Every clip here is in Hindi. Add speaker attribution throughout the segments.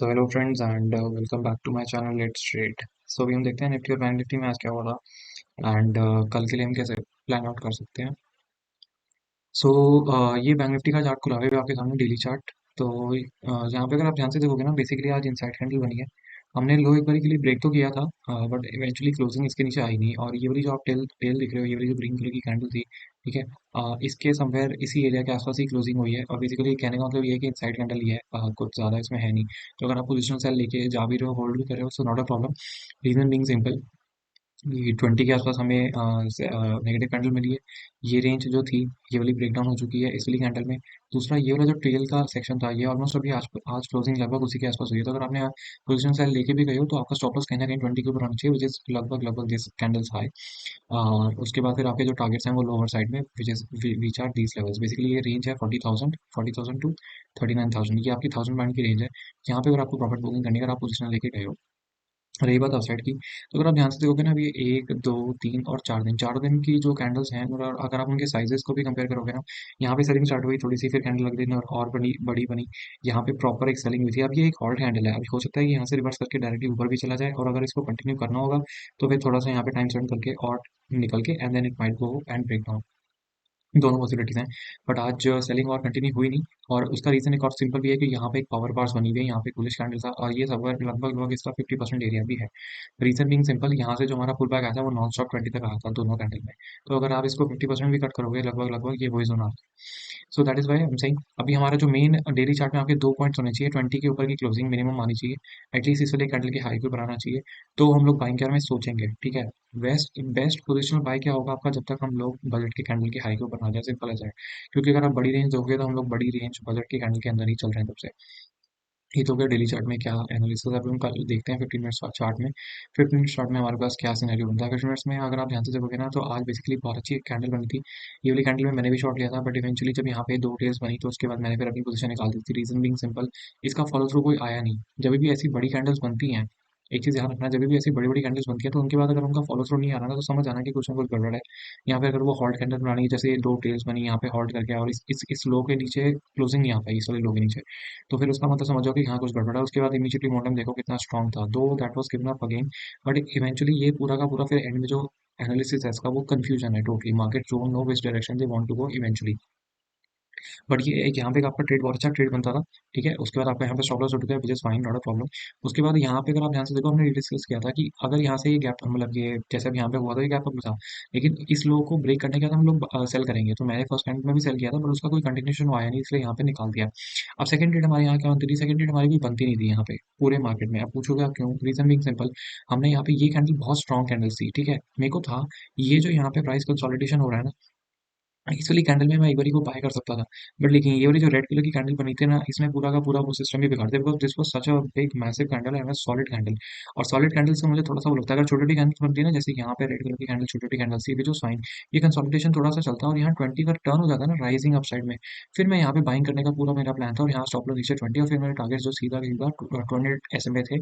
Speaker 1: So hello friends and welcome back to my channel let's trade. So अभी हम देखते हैं निफ्टी और बैंक निफ्टी में आज क्या हो रहा एंड कल के लिए हम कैसे प्लान आउट कर सकते हैं। सो ये बैंक निफ्टी का चार्ट खुला हुआ है आपके सामने, डेली चार्ट। तो यहाँ पे अगर आप ध्यान से देखोगे ना, बेसिकली आज इनसाइड कैंडल बनी है। हमने लो एक बारी के लिए ब्रेक तो किया था, बट इवेंचुअली क्लोजिंग इसके नीचे आई नहीं। और ये वाली जो आप टेल टेल दिख रहे हो, ये वाली जो ग्रीन कलर की कैंडल थी, ठीक है, इसके समवेयर इसी एरिया के आसपास ही क्लोजिंग हुई है। और बेसिकली कहने का मतलब ये है कि इनसाइड कैंडल ही है, कुछ ज़्यादा इसमें है नहीं। तो अगर आप पोजिशनल सेल लेके जा भी रहे हो, होल्ड भी कर रहे हो, so not a problem. Reason being simple, ये 20 के आसपास हमें नेगेटिव कैंडल मिली है। ये रेंज जो थी, ये वाली ब्रेक डाउन हो चुकी है इस वाली कैंडल में। दूसरा, ये वाला जो ट्रेल का सेक्शन था, ये ऑलमोस्ट अभी आज आज क्लोजिंग लगभग उसी के आसपास हुई है। तो अगर आपने पोजीशन सेल लेके भी गए हो, तो आपका स्टॉप लॉस कहीं ना कहीं 20 के ऊपर होना चाहिए, विच इज लगभग लगभग दिस कैंडल्स हाई। और उसके बाद फिर आपके जो टारगेट्स हैं वो लोअर साइड में, which is which are these levels. Basically ये रेंज है 40,000 टू 39,000, ये आपकी 1000 पॉइंट की रेंज है। यहाँ पे अगर आपको प्रॉफिट बुकिंग करनी है, अगर आप पोजीशन लेके गए हो। रही बात अपसाइड की, तो अगर आप ध्यान से देखोगे ना, अभी एक दो तीन और 4 दिन, 4 दिन की जो कैंडल्स हैं, और अगर आप उनके साइजेस को भी कंपेयर करोगे ना, यहाँ पे सेलिंग स्टार्ट हुई थोड़ी सी, फिर कैंडल अगले दिन और बड़ी बड़ी बनी। यहाँ पे प्रॉपर एक सेलिंग हुई थी। अब ये एक हॉल्ट कैंडल है, अभी हो सकता है कि यहाँ से रिवर्स करके डायरेक्टली ऊपर भी चला जाए, और अगर इसको कंटिन्यू करना होगा तो फिर थोड़ा सा यहाँ पे टाइम स्पेंड करके और निकल के and then it might go and break down. दोनों पॉसिबिलिटीज हैं। बट आज सेलिंग और कंटिन्यू हुई नहीं। और उसका रीजन एक और सिंपल भी है कि यहाँ पे एक पावर बार्स बनी हुई है, यहाँ पे बुलिश कैंडल था, और ये सब लगभग लगभग इसका 50% एरिया भी है। रीजन बीइंग सिंपल, यहाँ से जो हमारा पुल बैक आया था वो नॉन स्टॉप 20 तक आया था दोनों कैंडल में। तो अगर आप इसको 50% भी कट करोगे, लगभग लगभग ये वही जोन आता है। So that is why I am saying, अभी हमारा जो मेन डेली चार्ट में आपके 2 पॉइंट्स होने चाहिए। 20 के ऊपर की क्लोजिंग मिनिमम आनी चाहिए, एटलीस्ट इस वाले कैंडल के हाई के ऊपर आना चाहिए। तो हम लोग बाइंग के बारे में सोचेंगे, ठीक है। बेस्ट बेस्ट पोजिशनल बाय क्या होगा आपका, जब तक हम लोग बजट के कैंडल के हाई के ऊपर आ जाए, सिंपल एज है। क्योंकि अगर आप बड़ी रेंज दोगे, तो हम लोग बड़ी रेंज बजट के कैंडल के अंदर ही चल रहे हैं तब से। ये तो हो गया डेली चार्ट में क्या एनालिसिस। अभी हम कल देखते हैं 15 मिनट्स चार्ट में। 15 मिनट्स चार्ट में हमारे पास क्या सिनेरियो बनता है। 15 मिनट्स में अगर आप ध्यान से देखोगे ना, तो आज बेसिकली बहुत अच्छी एक कैंडल बनी थी। ये वाली कैंडल में मैंने भी शॉट लिया था, बट इवेंचुअली जब यहाँ पे दो टेल्स बनी, तो उसके बाद मैंने फिर अपनी पोजीशन निकाल दी थी। रीजन बीइंग सिंपल, इसका फॉलो थ्रू कोई आया नहीं। जब भी ऐसी बड़ी कैंडल्स बनती हैं, एक चीज़ ध्यान रखना, जब भी ऐसी बड़ी बड़ी कैंडल्स बनती है, तो उनके बाद अगर उनका फॉलो थ्रू नहीं आ रहा ना, तो समझ आना कि कुछ ना कुछ गड़बड़ है। यहाँ पे अगर वो हॉल्ट कैंडल बनानी है, जैसे दो टेल्स बनी यहाँ पे हॉल्ट करके, और इस लो के नीचे क्लोजिंग नहीं आ पाई, इस वाले लो के नीचे, तो फिर उसका मतलब समझो कि हाँ कुछ गड़बड़ है। उसके बाद इमीडिएटली मोमेंटम देखो कितना स्ट्रांग था, दो that was given up again. But eventually ये पूरा का पूरा फिर एंड में जो एनालिसिस है इसका, वो कंफ्यूजन है totally. Market don't know which direction they want to go eventually. But ये एक यहाँ पे आपका ट्रेड बहुत अच्छा ट्रेड बनता था, ठीक है। उसके बाद आपका यहाँ पे स्टॉप लॉस उठ गया, which is fine, not a problem. उसके बाद यहाँ पे अगर आप ध्यान से देखो, हमने डिस्कस किया था कि अगर यहाँ से ये गैप, मतलब ये जैसे अब यहाँ पे हुआ था, ये गैप अप था, लेकिन इस लो को ब्रेक करने के बाद हम लोग सेल करेंगे। तो मैंने फर्स्ट टाइम में भी सेल किया था, बट उसका कोई कंटिन्यूशन आया नहीं, इसलिए यहाँ पे निकाल दिया। अब सेकंड ट्रेड हमारे यहाँ क्या बनती थी, सेकंड ट्रेड हमारी भी बनती नहीं थी यहाँ पे पूरे मार्केट में। अब पूछोगे आप क्यों, रीजन बीइंग सिंपल, हमने यहाँ पे ये कैंडल बहुत स्ट्रॉन्ग कैंडल थी, ठीक है। मेरे को था ये जो यहाँ पे प्राइस कंसोलिडेशन हो रहा है ना, इस वाली कैंडल में मैं एक बारी को बाय कर सकता था। बट लेकिन ये वाली जो रेड कलर की कैंडल बनी थी ना, इसमें पूरा का पूरा वो सिस्टम ही बिगाड़ दिया, because this was such a big massive candle and solid candle. और सॉलिड कैंडल से मुझे थोड़ा सा वो लगता है, अगर छोटी छोटी कैंडल्स बनती है ना, जैसे यहाँ पे रेड कलर की कैंडल छोटी छोटी कैंडल सी भी जो साइन, ये कंसोलिडेशन थोड़ा सा चलता है, और यहाँ 20 का टर्न हो जाता है ना राइजिंग अप साइड में। फिर मैं यहाँ पे बाइंग करने का पूरा मेरा प्लान था, और यहाँ स्टॉप लॉस नीचे 20, और फिर मेरे टारगेट जो सीधा सीधा 200 SMA थे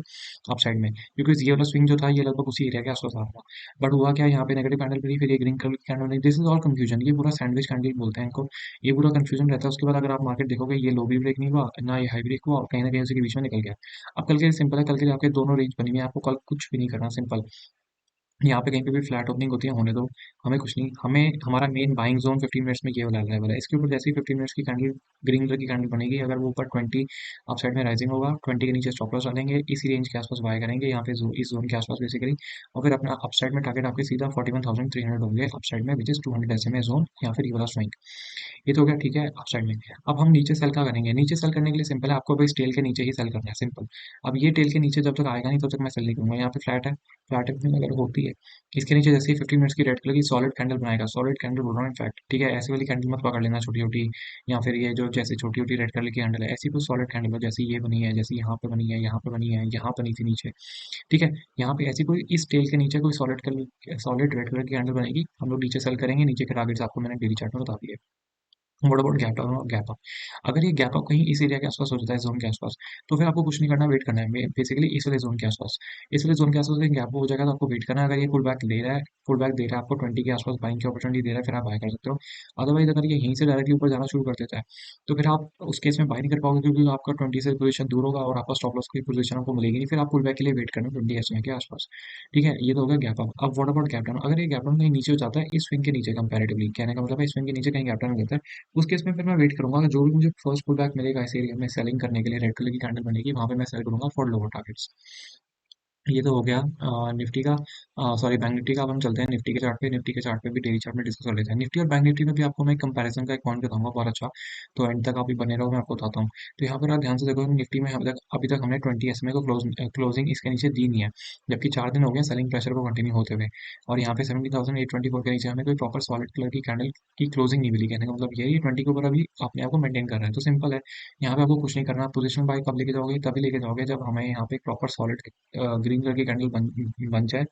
Speaker 1: अप साइड में, क्योंकि ये वाला स्विंग जो था, ये लगभग उसी एरिया के आसपास आ रहा था। बट हुआ क्या, यहाँ पे नेगेटिव कैंडल बनी, फिर ये ग्रीन कलर की कैंडल बनी। दिस इज ऑल कंफ्यूजन, ये पूरा सैंडविच कैंडल बोलते हैं इनको। ये पूरा कंफ्यूजन रहता है। उसके बाद अगर आप मार्केट देखोगे, ये लो भी ब्रेक नहीं हुआ ना, ये हाई ब्रेक हुआ, और कहीं ना कहीं उसी के बीच में निकल गया। अब कल के लिए सिंपल है, कल के लिए आपके दोनों रेंज बनी हुई है, आपको कल कुछ भी नहीं करना, सिंपल। यहाँ पे कहीं पे भी फ्लैट ओपनिंग होती है, होने दो। हमें कुछ नहीं, हमें हमारा मेन बाइंग जोन 15 मिनट्स में ये वाला लेवल है। इसके ऊपर जैसे ही 15 मिनट्स की कैंडल, ग्रीन कलर की कैंडल बनेगी, अगर वो ऊपर 20 अप साइड में राइजिंग होगा, 20 के नीचे स्टॉप लॉस डालेंगे, इसी रेंज के आसपास बाय करेंगे, यहाँ पे इस जोन के आसपास बेसिकली। और फिर अपना अप साइड में टारगेट आपके सीधा 41,300 होंगे अप साइड में, विच इज 200 SMA जोन, या फिर ये वाला स्विंग। ये तो हो गया, ठीक है, अप साइड में। अब हम नीचे सेल का करेंगे, नीचे सेल करने के लिए सिंपल है, आपको बस टेल के नीचे ही सेल करना है, सिंपल। अब ये टेल के नीचे जब तक आएगा नहीं, तब तक मैं सेल नहीं करूंगा। यहाँ पे फ्लैट है, फ्लैट ओपनिंग अगर होती है, इसके नीचे जैसे ही 15 मिनट्स की रेड कलर की सॉलिड कैंडल बनाएगा, सॉलिड कैंडल बोल रहा हूँ इनफैक्ट, ठीक है, ऐसी वाली कैंडल मत पकड़ लेना छोटी छोटी, या फिर ये जो जैसे छोटी छोटी रेड कलर की कैंडल है, ऐसी कोई सॉलिड कैंडल हो, जैसी ये बनी है, जैसी यहाँ पे बनी है, यहाँ पे बनी है, यहाँ बनी थी नीचे, ठीक है। यहाँ पे ऐसी कोई इस टेल के नीचे कोई solid colour, solid red colour की कैंडल बनेगी, हम लोग नीचे सेल करेंगे। नीचे के टारगेट्स आपको मैंने डेली चार्ट में बता दिए। व्हाट अबाउट गैप डाउन और गैप अप? अगर ये गैप अप कहीं इस एरिया के आसपास हो जाता है, जोन के आसपास, तो फिर आपको कुछ नहीं करना, वेट करना है बेसिकली इस वाले जोन के आसपास। इस वाले जोन के आसपास एक गैप हो जाएगा तो आपको वेट करना है। अगर ये पुल बैक दे रहा है, पुल बैक दे रहा है आपको 20 के आसपास बाइंग की अपॉर्चुनिटी दे रहा है, फिर आप बाय कर सकते हो। अदरवाइज अगर ये यहीं से डायरेक्टली ऊपर जाना शुरू कर देता है, तो फिर आप उस केस में बाय नहीं कर पाओगे, क्योंकि आपका 20 से पोजीशन दूर होगा और आपका स्टॉप लॉस की पोजीशन आपको मिलेगी नहीं। फिर आप पुल बैक के लिए वेट करना 20 एसएम के आसपास। ठीक है, ये तो हो गया गैप अप। अब व्हाट अबाउट गैप डाउन? अगर ये गैप डाउन कहीं नीचे हो जाता है, इस स्विंग के नीचे कंपैरेटिवली, कहने का मतलब है इस स्विंग के नीचे कहीं गैप डाउन हो जाता है, उस केस में फिर मैं वेट करूंगा कि जो भी मुझे फर्स्ट पुल बैक मिलेगा इस एरिया में सेलिंग करने के लिए, रेड कलर की कैंडल बनेगी वहां पे मैं सेल करूंगा फॉर लोअर टारगेट्स। ये तो हो गया निफ्टी का, सॉरी बैंक निफ्टी का। अब हम चलते हैं निफ्टी के चार्ट पे। निफ्टी के चार्ट पे भी डेली चार्ट में डिस्कस कर लेते हैं। निफ्टी और बैंक निफ्टी में भी आपको मैं कंपैरिजन का एक पॉइंट बताऊंगा बहुत अच्छा, तो एंड तक आप भी बने रहो, मैं आपको बताता हूँ। तो यहाँ पर आप ध्यान से देखो, निफ्टी में अभी तक हमने 20 एसएमए को क्लोजिंग इसके नीचे दी नहीं है, जबकि 4 दिन हो गए सेलिंग प्रेशर को कंटिन्यू होते हुए। और यहाँ पे 17,824 के नीचे हमें कोई प्रॉपर सॉलिड कलर की कैंडल की क्लोजिंग नहीं मिली। कहने का मतलब ये 20 के ऊपर अभी अपने आप को मेंटेन कर रहा है। तो सिंपल है, यहाँ पे आपको कुछ नहीं करना। पोजीशन बाय कब लेके जाओगे? तभी लेके जाओगे जब हमें यहाँ पे प्रॉपर सॉलिड ग्रीन कलर की कैंडल बन जाए।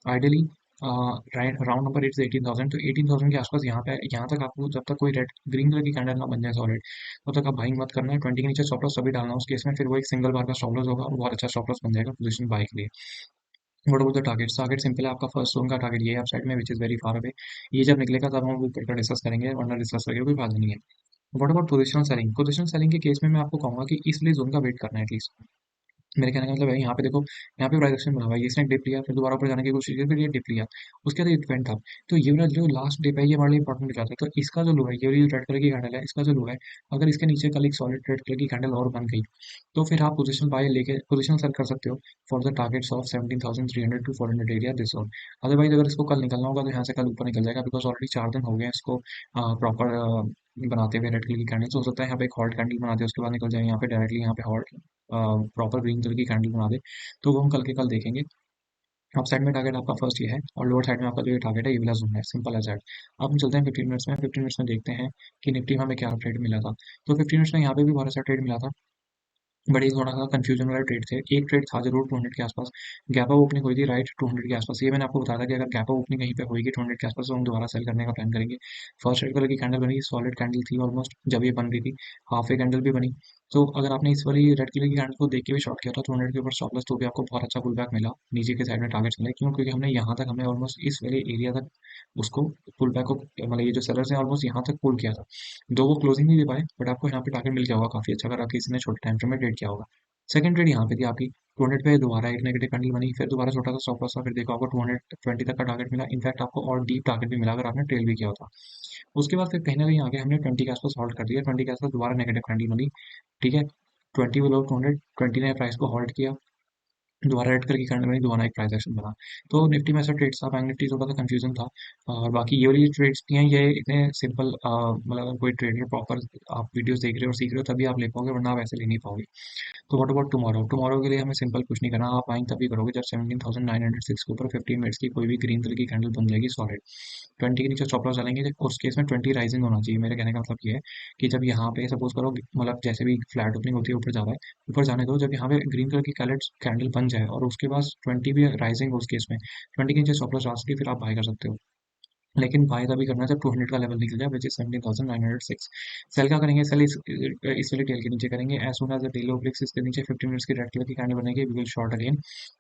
Speaker 1: आइडियली राउंड नंबर 8 से 18,000, तो 18,000 के आसपास यहाँ पे, यहाँ तक आपको जब तक कोई रेड ग्रीन कलर की कैंडल ना बन जाए सॉलिड, तब तक आप बाइंग मत करना है। 20 के नीचे स्टॉप लॉस तभी डालना है उस केस में, फिर वो एक सिंगल बार का स्टॉप लॉस होगा और बहुत अच्छा स्टॉप लॉस बन जाएगा पोजीशन बाय के लिए। What about the target? Target simple है, आपका फर्स्ट जोन का टारगेट ये है अप साइड में, which is very far away. ये जब निकलेगा तब हम ऊपर का डिस्कस करेंगे, वरना डिस्कस करके कोई फायदा नहीं है। What about positional selling? Positional selling के केस में मैं आपको कहूंगा कि इस जोन का वेट करना है एटलीस्ट। मेरे कहने का मतलब है, यहाँ पे देखो, यहाँ पे प्राइस एक्शन बना हुआ है, ये इसने डिप लिया, फिर दोबारा ऊपर जाने की कोशिश की, फिर ये डिप लिया, उसके बाद ये ट्रेंड था। तो ये वाला जो लास्ट डिप है ये हमारे लिए इंपॉर्टेंट हो जाता है। तो इसका जो लो है, ये वाली जो रेड कलर की कैंडल है, इसका जो लो है, अगर इसके नीचे कल एक सॉलिड रेड कलर की कैंडल और बन गई, तो फिर आप पोजीशन बाय लेके पोजीशन सेल कर सकते हो for the targets of 17,300 to 400 area this one. Otherwise अगर इसको कल निकलना होगा तो यहाँ से कल ऊपर निकल जाएगा, बिकॉज ऑलरेडी 4 दिन हो गए हैं इसको प्रॉपर बनाते हुए रेड कलर की कैंडल। तो हो सकता है यहाँ पे एक हॉल्ट कैंडल बना दे, उसके बाद निकल जाए यहाँ पे डायरेक्टली, यहाँ पे हॉल्ट प्रॉपर ग्रीन कलर की कैंडल बना दे। तो वो हम कल के कल देखेंगे। अप साइड में टारगेट आपका फर्स्ट ये है, और लोअर साइड में आपका जो ये टारगेट है ये वाला जोन है, सिंपल एज दैट। अब हम चलते हैं 15 मिनट्स में। 15 मिनट्स में देखते हैं कि निफ्टी में हमें क्या ट्रेड मिला था। तो 15 मिनट्स में यहाँ पे भी बहुत अच्छा ट्रेड मिला था, बड़ी थोड़ा सा कंफ्यूजन वाला ट्रेड थे। एक ट्रेड था जरूर 200 के आसपास, गैप अप ओपनिंग हुई थी राइट 200 के आसपास। ये मैंने आपको बताया था कि अगर गैप अप ओपनिंग कहीं पे होगी 200 के आसपास, तो हम दोबारा सेल करने का प्लान करेंगे। फर्स्ट रेड कलर की कैंडल बनी, सॉलिड कैंडल थी ऑलमोस्ट जब ये बन रही थी, हाफ ए कैंडल भी बनी। तो अगर आपने इस वाली रेड कलर की कैंडल को देख के भी शॉर्ट किया था 200 के ऊपर स्टॉप लॉस, तो भी आपको बहुत अच्छा पुल बैक मिला, नीचे के साइड में टारगेट्स मिले। क्यों? क्योंकि हमने यहाँ तक, हमने ऑलमोस्ट इस वाले एरिया तक उसको पुल बैक को, मतलब ये जो सेलर्स हैं ऑलमोस्ट यहाँ तक पुल किया था। दो वो क्लोजिंग नहीं दे पाए, बट आपको यहाँ पे टारगेट मिल गया होगा काफी अच्छा, अगर आप किसी ने छोटे टाइम फ्रेम में ट्रेड किया होगा। सेकंड ट्रेड यहाँ पे थी आपकी 200 पे, दोबारा एक नेगेटिव कैंडल बनी, फिर दोबारा छोटा सा स्टॉप लॉस था, फिर देखो आपको 220 तक का टारगेट मिला। इनफैक्ट आपको और डीप टारगेट भी मिला अगर आपने ट्रेल भी किया होता। उसके बाद फिर कहीं ना कहीं आगे हमने 20 के आसपास होल्ड कर दिया, 20 के आसपास दोबारा नेगेटिव कैंडल बनी। ठीक है, 20 बिलो 200, 20 ने प्राइस को होल्ड किया, दोबारा रेड कलर की कैंडल बनी, दोबारा एक प्राइस एक्शन बना। तो निफ्टी में ऐसा ट्रेड्स था, बैंक निफ्टी थोड़ा सा कंफ्यूजन था। और बाकी ये वाली ट्रेड्स भी हैं, ये इतने सिंपल, मतलब अगर कोई ट्रेडर प्रॉपर आप वीडियोस देख रहे हो और सीख रहे हो तभी आप ले पाओगे, वरना आप ऐसे ले नहीं पाओगे। तो व्हाट अबाउट टुमारो? टुमारो के लिए हमें सिंपल कुछ नहीं करना, आप बाइंग तभी करोगे जब 17,906 के ऊपर 15 मिनट्स की कोई भी ग्रीन कलर की कैंडल बन जाएगी सॉलिड। 20 के नीचे स्टॉप लॉस डालेंगे, उस केस में 20 राइजिंग होना चाहिए। मेरे कहने का मतलब ये है कि जब यहाँ पे सपोज करो, मतलब जैसे भी फ्लैट ओपनिंग होती है ऊपर जा रहा है, ऊपर जाने दो, जब यहाँ पे ग्रीन कलर की कैंडल बन जाए और उसके बाद 20 भी राइजिंग हो, उस केस में 20 के नीचे स्टॉप लॉस डाल सकती है, फिर आप बाय कर सकते हो। लेकिन बाय तभी करना है जब 200 का लेवल निकल जाए, विच इज 17,906। सेल क्या करेंगे? सेल इस वाली टेल के नीचे करेंगे, as soon as the tail breaks इसके नीचे 15 मिनट्स की रेड कलर की कैंडल बनेगी, we will short again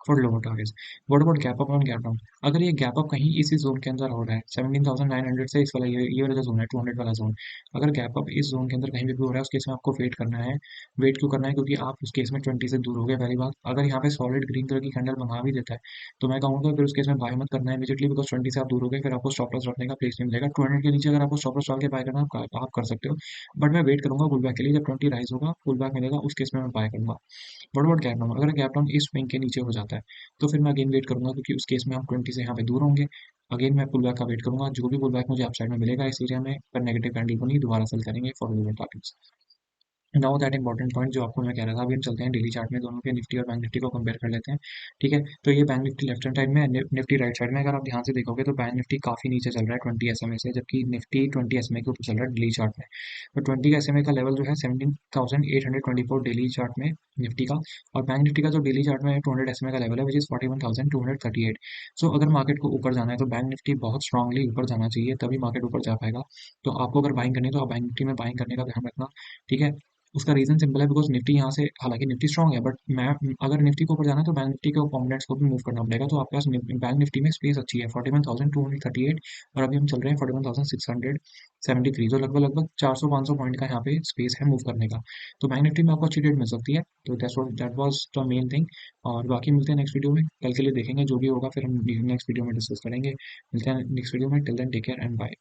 Speaker 1: for lower targets. What about gap up on gap down? अगर ये गैप अप कहीं इसी जोन के अंदर हो रहा है 17,900 से, इस वाला ये वाला जो जोन है 200 वाला जोन, अगर गैप अप इस जोन के अंदर कहीं भी हो रहा है, उस केस में आपको वेट करना है। वेट क्यों करना है? क्योंकि आप उस केस में 20 से दूर हो गए पहली बात। अगर यहाँ पे सॉलिड ग्रीन कलर की कैंडल बना भी देता है, तो मैं कहूँगा फिर उस केस में बाय मत करना है इमीडिएटली, बिकॉज 20 से आप दूर हो गए, फिर आपको स्टॉप लॉस रखने का प्लेस नहीं मिलेगा। 200 के नीचे अगर आपको स्टॉप लॉस डाल के बाय करना है, आप कर सकते हो, बट मैं वेट करूंगा पुल बैक के लिए। जब 20 राइज होगा, पुल बैक मिलेगा, उस केस में मैं बाय करूंगा। But what gap down? अगर गैप डाउन इस स्विंग के नीचे हो जाता है, तो फिर मैं अगेन वेट करूंगा, क्योंकि उस केस में हम 20 से यहाँ पे दूर होंगे। अगेन मैं पुल बैक का वेट करूंगा, जो भी पुल बैक मुझे अपसाइड में मिलेगा इस एरिया में, पर नेगेटिव कैंडल को नहीं, दोबारा सेल करेंगे for lower targets. Now that important point जो आपको मैं कह रहा था, अभी हम चलते हैं डेली चार्ट में, दोनों के निफ्टी और बैंक निफ्टी को कंपेयर कर लेते हैं। ठीक है, तो ये bank Nifty left hand side में है, निफ्टी राइट साइड में। अगर आप ध्यान से देखोगे तो बैंक निफ्टी काफी नीचे चल रहा है 20 SMA से, जबकि निफ्टी 20 SMA के ऊपर चल रहा है डेली चार्ट में। तो 20 SMA का लेवल जो है 17,824 डेली चार्ट में निफ्टी का, और बैंक निफ्टी का जो डेली चार्ट में 200 SMA का लेवल है विच इज 41,238। सो अगर मार्केट को ऊपर जाना है तो बैंक निफ्टी बहुत स्ट्रांगली ऊपर जाना चाहिए, तभी मार्केट ऊपर जा पाएगा। तो आपको अगर बाइंग करनी है तो आप बैंक निफ्टी में बाइंग करने का ध्यान रखना। ठीक है, उसका रीजन सिंपल है, बिकॉज निफ्टी यहाँ से, हालांकि निफ्टी स्ट्रांग है, बट मैं, अगर निफ्टी को ऊपर जाना है तो बैंक निफ्टी के कॉम्पोनेंट्स को भी मूव करना पड़ेगा। तो आपके पास बैंक निफ्टी में स्पेस अच्छी है 41,238, और अभी हम चल रहे हैं 41,673, जो लगभग लगभग 400-500 पॉइंट का यहाँ पे स्पेस है मूव करने का। तो बैंक निफ्टी में आपको अच्छी ट्रेड मिल सकती है। तो that was the main thing. और बाकी मिलते हैं नेक्स्ट वीडियो में, कल के लिए देखेंगे जो भी होगा फिर हम नेक्स्ट वीडियो में डिस्कस करेंगे। मिलते हैं नेक्स्ट वीडियो में, till then take care and bye.